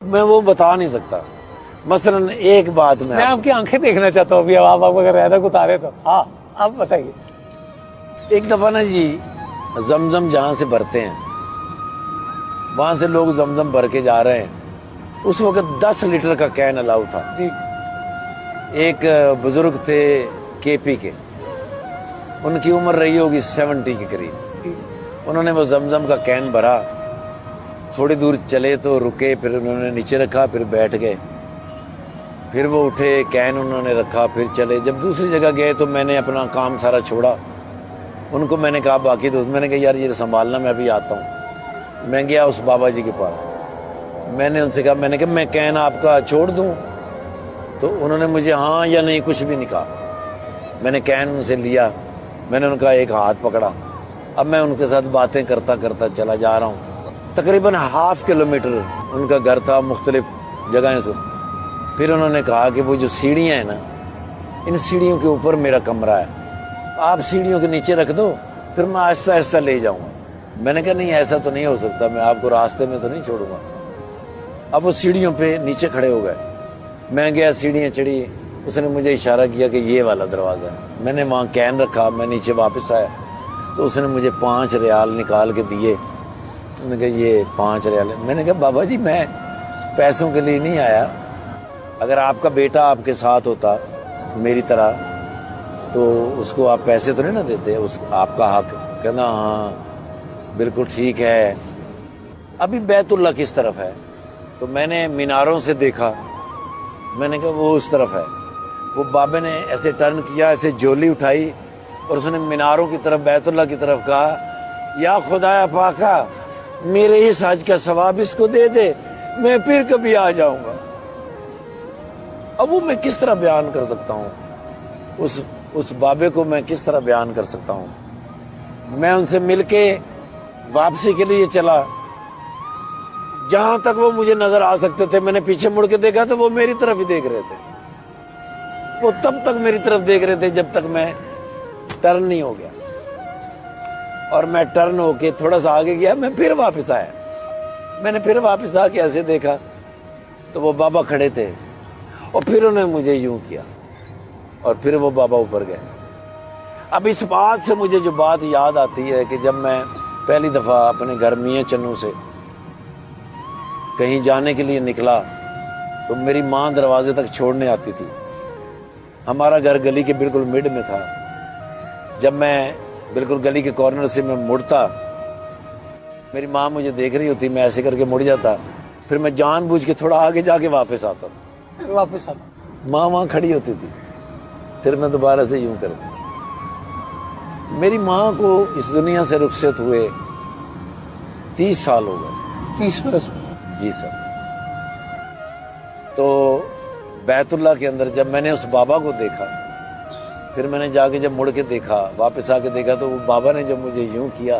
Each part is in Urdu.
میں وہ بتا نہیں سکتا. مثلاً ایک بات میں آپ کی آنکھیں دیکھنا چاہتا ہوں ابھی. اب آپ اگر رہنا اتارے تو ہاں آپ بتائیے. ایک دفعہ نا جی زمزم جہاں سے بھرتے ہیں وہاں سے لوگ زمزم بھر کے جا رہے ہیں. اس وقت 10 لیٹر کا کین الاؤ تھا. جی. ایک بزرگ تھے کے پی کے, ان کی عمر رہی ہوگی 70 کے قریب. جی. انہوں نے وہ زمزم کا کین بھرا, تھوڑی دور چلے تو رکے, پھر انہوں نے نیچے رکھا, پھر بیٹھ گئے, پھر وہ اٹھے, کین انہوں نے رکھا, پھر چلے. جب دوسری جگہ گئے تو میں نے اپنا کام سارا چھوڑا. ان کو میں نے کہا باقی دوست, میں نے کہا یار یہ سنبھالنا, میں ابھی آتا ہوں. میں گیا اس بابا جی کے پاس. میں نے ان سے کہا, میں نے کہا میں کین آپ کا چھوڑ دوں؟ تو انہوں نے مجھے ہاں یا نہیں کچھ بھی نہیں کہا. میں نے کین ان سے لیا, میں نے ان کا ایک ہاتھ پکڑا. اب میں ان کے ساتھ باتیں کرتا کرتا چلا جا رہا ہوں. تقریباً ½ کلومیٹر ان کا گھر تھا مختلف جگہیں سے. پھر انہوں نے کہا کہ وہ جو سیڑھیاں ہیں نا, ان سیڑھیوں کے اوپر میرا کمرہ ہے, آپ سیڑھیوں کے نیچے رکھ دو, پھر میں آہستہ آہستہ لے جاؤں گا. میں نے کہا نہیں ایسا تو نہیں ہو سکتا, میں آپ کو راستے میں تو نہیں چھوڑوں گا. اب وہ سیڑھیوں پہ نیچے کھڑے ہو گئے. میں گیا, سیڑھیاں چڑھی, اس نے مجھے اشارہ کیا کہ یہ والا دروازہ ہے. میں نے وہاں کین رکھا, میں نیچے واپس آیا تو اس نے مجھے 5 ریال نکال کے دیے. انہوں نے کہا یہ 5 ریال. میں نے کہا بابا جی میں پیسوں کے لیے نہیں آیا, اگر آپ کا بیٹا آپ کے ساتھ ہوتا میری طرح تو اس کو آپ پیسے تو نہیں نہ دیتے, اس آپ کا حق. کہنا ہاں بالکل ٹھیک ہے. ابھی بیت اللہ کس طرف ہے؟ تو میں نے میناروں سے دیکھا, میں نے کہا وہ اس طرف ہے. وہ بابے نے ایسے ٹرن کیا, ایسے جولی اٹھائی اور اس نے میناروں کی طرف, بیت اللہ کی طرف کہا, یا خدایا پاکا میرے اس حج کا ثواب اس کو دے دے, میں پھر کبھی آ جاؤں گا. اب وہ میں کس طرح بیان کر سکتا ہوں, اس بابے کو میں کس طرح بیان کر سکتا ہوں. میں ان سے مل کے واپسی کے لیے چلا, جہاں تک وہ مجھے نظر آ سکتے تھے. میں نے پیچھے مڑ کے دیکھا تو وہ میری طرف ہی دیکھ رہے تھے. وہ تب تک میری طرف دیکھ رہے تھے جب تک میں ٹرن نہیں ہو گیا. اور میں ٹرن ہو کے تھوڑا سا آگے گیا, میں پھر واپس آیا. میں نے پھر واپس آ کے ایسے دیکھا تو وہ بابا کھڑے تھے, اور پھر انہوں نے مجھے یوں کیا, اور پھر وہ بابا اوپر گئے. اب اس بات سے مجھے جو بات یاد آتی ہے کہ جب میں پہلی دفعہ اپنے گھر میاں چنو سے کہیں جانے کے لیے نکلا تو میری ماں دروازے تک چھوڑنے آتی تھی. ہمارا گھر گلی کے بالکل مڈ میں تھا. جب میں بالکل گلی کے کارنر سے میں مڑتا, میری ماں مجھے دیکھ رہی ہوتی, میں ایسے کر کے مڑ جاتا, پھر میں جان بوجھ کے تھوڑا آگے جا کے واپس آتا تھا. پھر واپس آتا, ماں وہاں کھڑی ہوتی تھی, پھر میں دوبارہ سے یوں کرتا. میری ماں کو اس دنیا سے رخصت ہوئے 30 سال ہو گئے. 30 برس. جی سر. تو بیت اللہ کے اندر جب میں نے اس بابا کو دیکھا, پھر میں نے جا کے جب مڑ کے دیکھا, واپس آ کے دیکھا, تو وہ بابا نے جب مجھے یوں کیا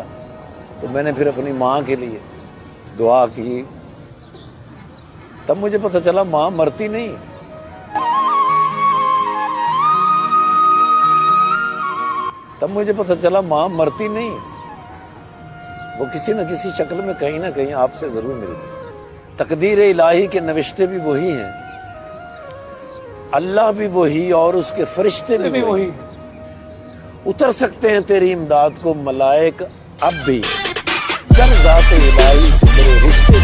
تو میں نے پھر اپنی ماں کے لیے دعا کی. تب مجھے پتہ چلا ماں مرتی نہیں. تب مجھے پتہ چلا ماں مرتی نہیں, وہ کسی نہ کسی شکل میں کہیں نہ کہیں آپ سے ضرور ملتی. تقدیر الہی کے نوشتے بھی وہی ہیں, اللہ بھی وہی, اور اس کے فرشتے بھی وہی. اتر سکتے ہیں تیری امداد کو ملائک اب بھی, جب ذات الہی سے تیرے رشتے